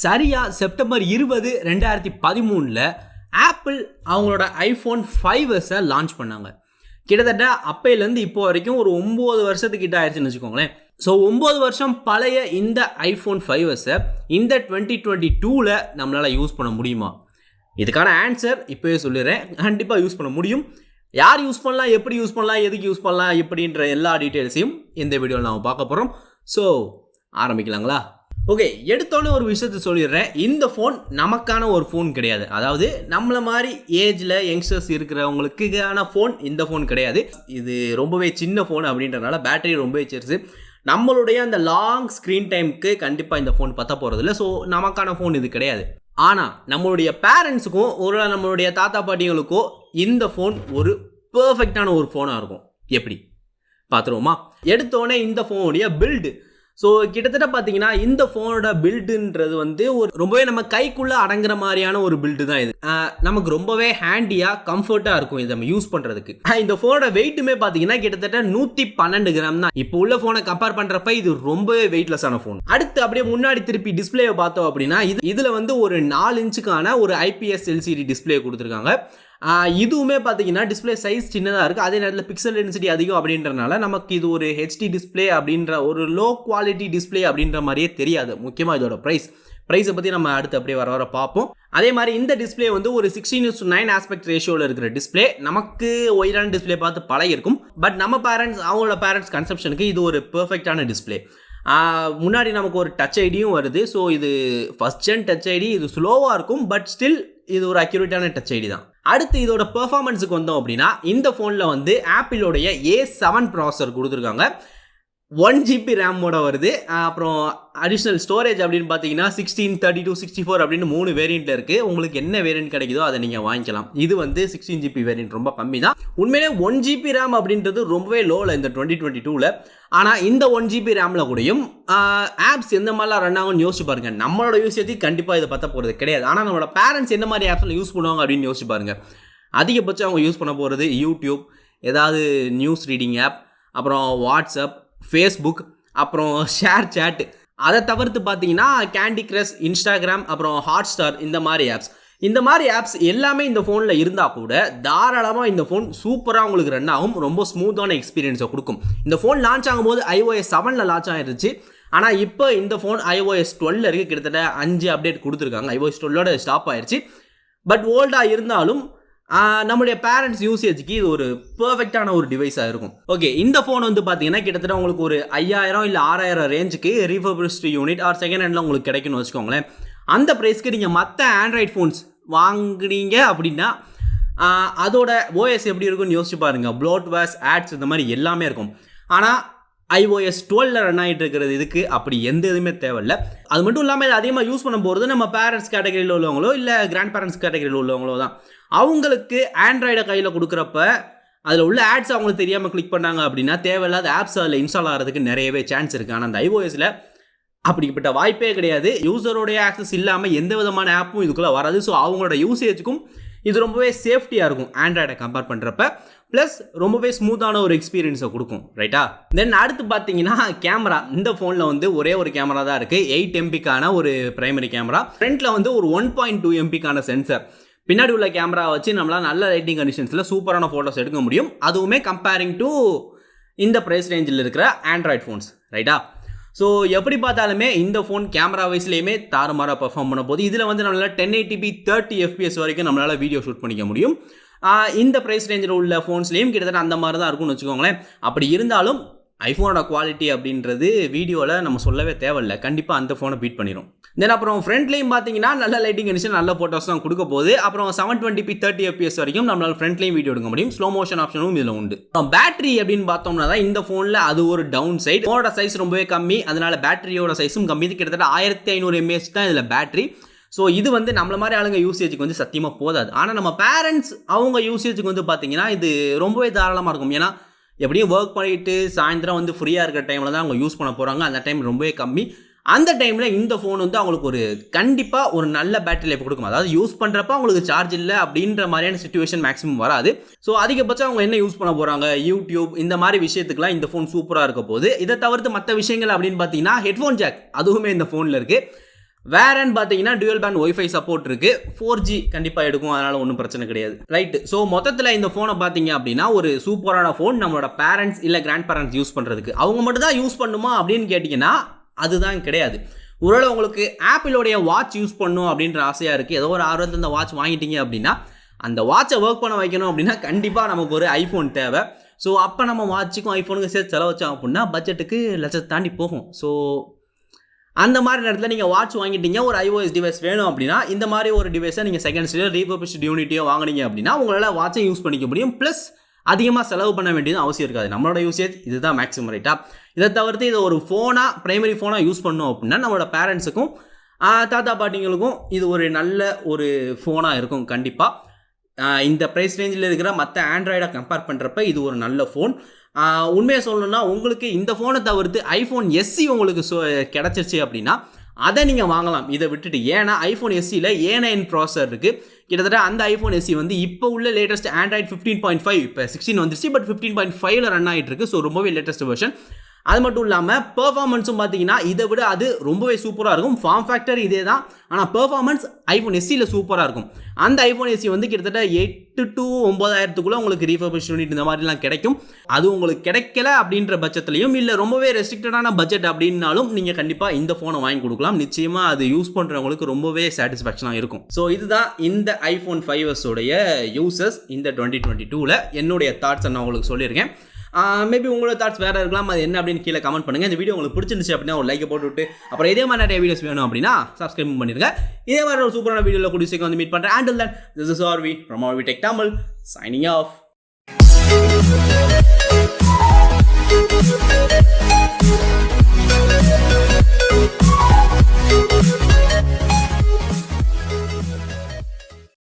சரியா September 20 2013 apple அவங்களோட iPhone 5s launch பண்ணாங்க. கிட்டத்தட்ட அப்பையிலேருந்து இப்போ வரைக்கும் ஒரு 9 வருஷத்துக்கிட்ட ஆயிடுச்சுன்னு வச்சுக்கோங்களேன். ஸோ 9 வருஷம் பழைய இந்த ஐஃபோன் 5s இந்த 2022 நம்மளால் யூஸ் பண்ண முடியுமா? இதுக்கான ஆன்சர் இப்போவே சொல்லிடுறேன். கண்டிப்பாக யூஸ் பண்ண முடியும். யார் யூஸ் பண்ணலாம், எப்படி யூஸ் பண்ணலாம், எதுக்கு யூஸ் பண்ணலாம் இப்படின்ற எல்லா டீட்டெயில்ஸையும் இந்த வீடியோவில் நாம் பார்க்க போகிறோம். ஸோ ஆரம்பிக்கலாங்களா? ஓகே, எடுத்தோன்னே ஒரு விஷயத்த சொல்லிடுறேன். இந்த ஃபோன் நமக்கான ஒரு ஃபோன் கிடையாது. அதாவது நம்மளை மாதிரி ஏஜில் யங்ஸ்டர்ஸ் இருக்கிறவங்களுக்கான ஃபோன் இந்த ஃபோன் கிடையாது. இது ரொம்பவே சின்ன ஃபோன் அப்படின்றனால பேட்டரி ரொம்பவே சிறுசு. நம்மளுடைய அந்த லாங் ஸ்க்ரீன் டைமுக்கு கண்டிப்பாக இந்த ஃபோன் பற்ற போகிறதில்ல. ஸோ நமக்கான ஃபோன் இது கிடையாது. ஆனால் நம்மளுடைய பேரண்ட்ஸுக்கும் ஒரு நம்மளுடைய தாத்தா பாட்டிகளுக்கோ இந்த ஃபோன் ஒரு பர்ஃபெக்டான ஒரு ஃபோனாக இருக்கும். எப்படி பார்த்துருவோமா? எடுத்தோடனே இந்த ஃபோனுடைய பில்டு. ஸோ கிட்டத்தட்ட பார்த்தீங்கன்னா இந்த ஃபோனோட பில்டுன்றது ஒரு ரொம்பவே நம்ம கைக்குள்ளே அடங்குற மாதிரியான ஒரு பில்டு தான் இது. நமக்கு ரொம்பவே ஹேண்டியாக கம்ஃபர்ட்டாக இருக்கும் இதை நம்ம யூஸ் பண்ணுறதுக்கு. இந்த ஃபோனோட வெயிட்டுமே பார்த்தீங்கன்னா கிட்டத்தட்ட 112 கிராம் தான். இப்போ உள்ள ஃபோனை கம்பேர் பண்ணுறப்ப இது ரொம்பவே வெயிட்லெஸ்ஸான ஃபோன். அடுத்து அப்படியே முன்னாடி திருப்பி டிஸ்பிளேவை பார்த்தோம் அப்படின்னா இதில் ஒரு 4 இன்ச்சுக்கான ஒரு IPS LCD டிஸ்பிளே கொடுத்துருக்காங்க. இதுவுமே பார்த்தீங்கன்னா டிஸ்பிளே சைஸ் சின்னதாக இருக்குது. அதே நேரத்தில் பிக்சல் டென்சிட்டி அதிகம் அப்படின்றனால நமக்கு இது ஒரு HD டிஸ்பிளே அப்படின்ற ஒரு லோ குவாலிட்டி டிஸ்பிளே அப்படின்ற மாதிரியே தெரியாது. முக்கியமாக இதோட ப்ரைஸை பற்றி நம்ம அடுத்து அப்படியே வர பார்ப்போம். அதே மாதிரி இந்த டிஸ்பிளே ஒரு 16:9 ஆஸ்பெக்ட் ரேஷியோவில் இருக்கிற டிஸ்பிளே. நமக்கு ஒயிடான டிஸ்பிளே பார்த்து பழகிருக்கும். பட் நம்ம அவங்களோட பேரண்ட்ஸ் கன்செப்ஷனுக்கு இது ஒரு பெர்ஃபெக்டான டிஸ்பிளே. முன்னாடி நமக்கு ஒரு டச் ஐடியும் வருது. ஸோ இது ஃபர்ஸ்ட் ஜென் டச் ஐடி. இது ஸ்லோவாக இருக்கும், பட் ஸ்டில் இது ஒரு அக்யூரேட்டான டச் ஐடி தான். அடுத்து இதோட பெர்ஃபார்மன்ஸுக்கு வந்தோம் அப்படின்னா இந்த ஃபோனில் ஆப்பிளோடைய A7 ப்ராசஸர் கொடுத்துருக்காங்க. 1 GB ரேமோட வருது. அப்புறம் அடிஷ்னல் ஸ்டோரேஜ் அப்படின்னு பார்த்தீங்கன்னா 16, 32, 64 அப்படின்னு 3 வேரியண்ட்டில் இருக்குது. உங்களுக்கு என்ன வேரியண்ட் கிடைக்குதோ அதை நீங்கள் வாங்கிக்கலாம். இது 16 GB வேரியண்ட் ரொம்ப கம்மி தான். உண்மையிலே 1 GB ரேம் அப்படின்றது ரொம்பவே லோவில் இந்த 2022. ஆனால் இந்த 1 GB ரேமில் கூடயும் ஆப்ஸ் எந்த மாதிரிலாம் ரன் ஆகும்னு யோசிச்சு பாருங்கள். நம்மளோட யூசேஜுக்கு கண்டிப்பாக இதை பற்ற போகிறது கிடையாது. ஆனால் நம்மளோட பேரண்ட்ஸ் எந்த மாதிரி ஆப்ஸில் யூஸ் பண்ணுவாங்க அப்படின்னு யோசிச்சு பாருங்கள். அதிகபட்சம் அவங்க யூஸ் பண்ண போகிறது யூடியூப், ஏதாவது நியூஸ் ரீடிங் ஆப், அப்புறம் வாட்ஸ்அப், ஃபேஸ்புக், அப்புறம் ஷேர் சேட். அதை தவிர்த்து பார்த்தீங்கன்னா கேண்டி கிரஷ், இன்ஸ்டாகிராம், அப்புறம் ஹாட்ஸ்டார், இந்த மாதிரி ஆப்ஸ் எல்லாமே இந்த ஃபோனில் இருந்தால் கூட தாராளமாக இந்த ஃபோன் சூப்பராக உங்களுக்கு ரன் ஆகும். ரொம்ப ஸ்மூத்தான எக்ஸ்பீரியன்ஸை கொடுக்கும். இந்த ஃபோன் லான்ச் ஆகும்போது iOS 7 லான்ச் ஆகிருச்சு. ஆனால் இப்போ இந்த ஃபோன் iOS 12 இருக்குது. கிட்டத்தட்ட 5 அப்டேட் கொடுத்துருக்காங்க. iOS 12 ஸ்டாப் ஆயிடுச்சு. பட் ஓல்டாக இருந்தாலும் நம்மளுடைய பேரண்ட்ஸ் யூசேஜுக்கு இது ஒரு பர்ஃபெக்டான ஒரு டிவைஸாக இருக்கும். ஓகே, இந்த ஃபோன் பார்த்தீங்கன்னா கிட்டத்தட்ட உங்களுக்கு ஒரு 5000 இல்லை 6000 ரேஞ்சுக்கு ரீஃபர்பிஷ்டு யூனிட் ஆர் செகண்ட் ஹேண்டில் உங்களுக்கு கிடைக்கும்னு வச்சுக்கோங்களேன். அந்த ப்ரைஸ்க்கு நீங்கள் மற்ற ஆண்ட்ராய்ட் ஃபோன்ஸ் வாங்குனீங்க அப்படின்னா அதோட OS எப்படி இருக்குன்னு யோசிச்சு பாருங்கள். ப்ளோட்வேர்ஸ், ஆட்ஸ், இந்த மாதிரி எல்லாமே இருக்கும். ஆனால் iOS 12 ரன் ஆகிட்டு இருக்கிறது இதுக்கு அப்படி எந்த இதுவுமே தேவையில்லை. அது மட்டும் இல்லாமல் இது அதிகமாக யூஸ் பண்ண போகிறது நம்ம பேரண்ட்ஸ் கேட்டகரியில் உள்ளவங்களோ இல்லை கிராண்ட் பேரண்ட்ஸ் கேட்டகரியில் உள்ளவங்களோ தான். அவங்களுக்கு ஆண்ட்ராய்டை கையில் கொடுக்குறப்ப அதில் உள்ள ஆட்ஸ் அவங்களுக்கு தெரியாமல் கிளிக் பண்ணாங்க அப்படின்னா தேவையில்லாத ஆப்ஸ் அதில் இன்ஸ்டால் ஆகிறதுக்கு நிறையவே சான்ஸ் இருக்குது. ஆனால் அந்த iOSல அப்படிப்பட்ட வாய்ப்பே கிடையாது. யூசரோடைய ஆக்சஸ் இல்லாமல் எந்த விதமான ஆப்பும் இதுக்குள்ளே வராது. ஸோ அவங்களோட யூசேஜுக்கும் இது ரொம்பவே சேஃப்டியாக இருக்கும் ஆண்ட்ராய்டை கம்பேர் பண்ணுறப்ப. ப்ளஸ் ரொம்பவே ஸ்மூத்தான ஒரு எக்ஸ்பீரியன்ஸை கொடுக்கும். ரைட்டா? தென் அடுத்து பார்த்தீங்கன்னா கேமரா. இந்த ஃபோனில் ஒரே ஒரு கேமரா தான் இருக்குது. 8 MPக்கான ஒரு பிரைமரி கேமரா. ஃப்ரண்ட்டில் ஒரு 1.2 MPக்கான சென்சர். பின்னாடி உள்ள கேமரா வச்சு நம்மளால் நல்ல லைட்டிங் கண்டிஷன்ஸில் சூப்பரான ஃபோட்டோஸ் எடுக்க முடியும். அதுவுமே கம்பேரிங் டு இந்த ப்ரைஸ் ரேஞ்சில் இருக்கிற ஆண்ட்ராய்ட் ஃபோன்ஸ். ரைட்டா? ஸோ எப்படி பார்த்தாலுமே இந்த ஃபோன் கேமரா வைஸ்லேயுமே தாறுமாறாக பர்ஃபார்ம் பண்ண போது இதில் நம்மளால் 1080p 30 FPS வரைக்கும் நம்மளால் வீடியோ ஷூட் பண்ணிக்க முடியும். இந்த ப்ரைஸ் ரேஞ்சில் உள்ள ஃபோன்ஸ்லேயும் கிட்டத்தட்ட அந்த மாதிரி தான் இருக்கும்னு வச்சுக்கோங்களேன். அப்படி இருந்தாலும் ஐஃபோனோட குவாலிட்டி அப்படின்றது வீடியோவில் நம்ம சொல்லவே தேவையில்லை. கண்டிப்பாக அந்த ஃபோனை பீட் பண்ணிடும். தென் அப்புறம் ஃப்ரண்ட்லேயும் பார்த்தீங்கன்னா நல்ல லைட்டிங் கண்டிஷன், நல்ல ஃபோட்டோஸ் தான் கொடுக்க போகுது. அப்புறம் 720p 30 FPS வரைக்கும் நம்மளால் ஃப்ரண்ட்லேயும் வீடியோ எடுக்க முடியும். ஸ்லோ மோஷன் ஆப்ஷனும் இதில் உண்டு. பேட்டரி அப்படின்னு பார்த்தோம்னா தான் இந்த ஃபோனில் அது ஒரு டவுன் சைட். ஃபோனோட சைஸ் ரொம்பவே கம்மி, அதனால பேட்டரியோட சைஸும் கம்மி. இது கிட்டத்தட்ட 1500 mAh தான் இதில் பேட்டரி. ஸோ இது நம்மள மாதிரி ஆளுங்க யூசேஜுக்கு சத்தியமாக போதாது. ஆனால் நம்ம பேரண்ட்ஸ் அவங்க யூசேஜுக்கு பார்த்தீங்கன்னா இது ரொம்பவே தாராளமாக இருக்கும். ஏன்னா எப்படியும் ஒர்க் பண்ணிட்டு சாயந்தரம் ஃப்ரீயாக இருக்கிற டைமில் தான் அவங்க யூஸ் பண்ண போகிறாங்க. அந்த டைம் ரொம்பவே கம்மி. அந்த டைமில் இந்த ஃபோன் அவங்களுக்கு ஒரு கண்டிப்பாக ஒரு நல்ல பேட்டரி லைஃப் கொடுக்கும். அதாவது யூஸ் பண்ணுறப்ப அவங்களுக்கு சார்ஜ் இல்லை அப்படின்ற மாதிரியான சிச்சுவேஷன் மேக்ஸிமம் வராது. ஸோ அதிகபட்சம் அவங்க என்ன யூஸ் பண்ண போகிறாங்க, யூடியூப் இந்த மாதிரி விஷயத்துக்குலாம் இந்த ஃபோன் சூப்பராக இருக்க போகுது. இதை தவிர்த்து மற்ற விஷயங்கள் அப்படின்னு பார்த்தீங்கன்னா ஹெட்ஃபோன் ஜாக் அதுவுமே இந்த ஃபோனில் இருக்குது. வேறன்னு பார்த்தீங்கன்னா டுவல் பேண்ட் ஒய்ஃபை சப்போர்ட் இருக்குது, 4G கண்டிப்பாக எடுக்கும், அதனால் ஒன்றும் பிரச்சனை கிடையாது. ரைட்டு. ஸோ மொத்தத்தில் இந்த ஃபோனை பார்த்தீங்க அப்படின்னா ஒரு சூப்பரான ஃபோன். நம்மளோட பேரண்ட்ஸ் இல்லை கிராண்ட் பேரண்ட்ஸ் யூஸ் பண்ணுறதுக்கு. அவங்க மட்டும் தான் யூஸ் பண்ணுமா அப்படின்னு கேட்டிங்கன்னா அதுதான் கிடையாது. ஒருவேளை உங்களுக்கு ஆப்பிளோடைய வாட்ச் யூஸ் பண்ணணும் அப்படின்ற ஆசையாக இருக்குது, ஏதோ ஒரு ஆர்வத்தில் இந்த வாட்ச் வாங்கிட்டீங்க அப்படின்னா அந்த வாட்சை ஒர்க் பண்ண வைக்கணும் அப்படின்னா கண்டிப்பாக நமக்கு ஒரு ஐஃபோன் தேவை. ஸோ அப்போ நம்ம வாட்சுக்கும் ஐஃபோனுக்கும் சேர்த்து செலவு வச்சோம் அப்படின்னா பட்ஜெட்டுக்கு லட்சத்தை தாண்டி போகும். ஸோ அந்த மாதிரி நேரத்தில் நீங்கள் வாட்ச் வாங்கிட்டீங்க, ஒரு iOS டிவைஸ் வேணும் அப்படின்னா இந்த மாதிரி ஒரு டிவைஸை நீங்கள் செகண்ட்ஸ்லையோ ரீபர்பிஷ்டு யூனிட்டியோ வாங்கினீங்க அப்படின்னா உங்களால் வாட்சை யூஸ் பண்ணிக்க முடியும். ப்ளஸ் அதிகமாக செலவு பண்ண வேண்டியது அவசியம் இருக்காது. நம்மளோட யூசேஜ் இதுதான் மேக்ஸிமம், ரைட்டா? இதை தவிர்த்து இதை ஒரு ஃபோனாக ப்ரைமரி ஃபோனாக யூஸ் பண்ணோம் அப்படின்னா நம்மளோட பேரண்ட்ஸுக்கும் தாத்தா பாட்டிங்களுக்கும் இது ஒரு நல்ல ஒரு ஃபோனாக இருக்கும். கண்டிப்பாக இந்த ப்ரைஸ் ரேஞ்சில் இருக்கிற மற்ற ஆண்ட்ராய்டை கம்பேர் பண்ணுறப்ப இது ஒரு நல்ல ஃபோன். உண்மையை சொல்லணும்னா உங்களுக்கு இந்த ஃபோனை தவிர்த்து iPhone SE உங்களுக்கு கிடச்சிருச்சு அப்படின்னா அதை நீங்கள் வாங்கலாம் இதை விட்டுட்டு. ஏன்னா iPhone SEயில் A9 ப்ராசஸர் இருக்குது. கிட்டத்தட்ட அந்த iPhone SE வந்து இப்போ உள்ள லேட்டஸ்ட் ஆண்ட்ராய்டு 15.5, இப்போ 16 வந்துருச்சு, பட் 15.5ல் ரன் ஆகிட்டு இருக்கு. ஸோ ரொம்பவே லேட்டஸ்ட் வெர்ஷன். அது மட்டும் இல்லாமல் பெர்ஃபார்மன்ஸும் பார்த்தீங்கன்னா இதை விட அது ரொம்பவே சூப்பராக இருக்கும். ஃபார்ம் ஃபேக்டர் இதே தான், ஆனால் பெர்ஃபார்மன்ஸ் iPhone SEயில் சூப்பராக இருக்கும். அந்த iPhone SE வந்து கிட்டத்தட்ட 8,000 to 9,000 உங்களுக்கு ரீஃபர்பிஷ் யூனிட் இந்த மாதிரிலாம் கிடைக்கும். அது உங்களுக்கு கிடைக்கல அப்படின்ற பட்சத்துலையும் இல்லை ரொம்பவே ரெஸ்ட்ரிக்டடான பட்ஜெட் அப்படின்னாலும் நீங்கள் கண்டிப்பாக இந்த ஃபோனை வாங்கி கொடுக்கலாம். நிச்சயமாக அது யூஸ் பண்ணுறவங்களுக்கு ரொம்பவே சாட்டிஸ்ஃபேக்ஷனாக இருக்கும். ஸோ இதுதான் இந்த iPhone 5s உடைய யூசர்ஸ் இந்த 2022ல் என்னுடைய தாட்ஸை நான் உங்களுக்கு சொல்லியிருக்கேன். மேபி உங்களோட தாட்ஸ் வேறு இருக்கலாம், அது என்ன அப்படின்னு கீழே கமெண்ட் பண்ணுங்கள். இந்த வீடியோ உங்களுக்கு பிடிச்சிருந்துச்சு அப்படின்னா ஒரு லைக்கை போட்டுவிட்டு அப்புறம் இதே மாதிரி நிறைய வீடியோஸ் வேணும் அப்படின்னா சப்ஸ்கிரைப் பண்ணிடுங்க. இதே மாதிரி ஒரு சூப்பரான வீடியோவில் கூடிய சீக்கிரம் வந்து மீட் பண்ணுறேன். Until then, this is Arvi from Arvi Tech Tamil signing off.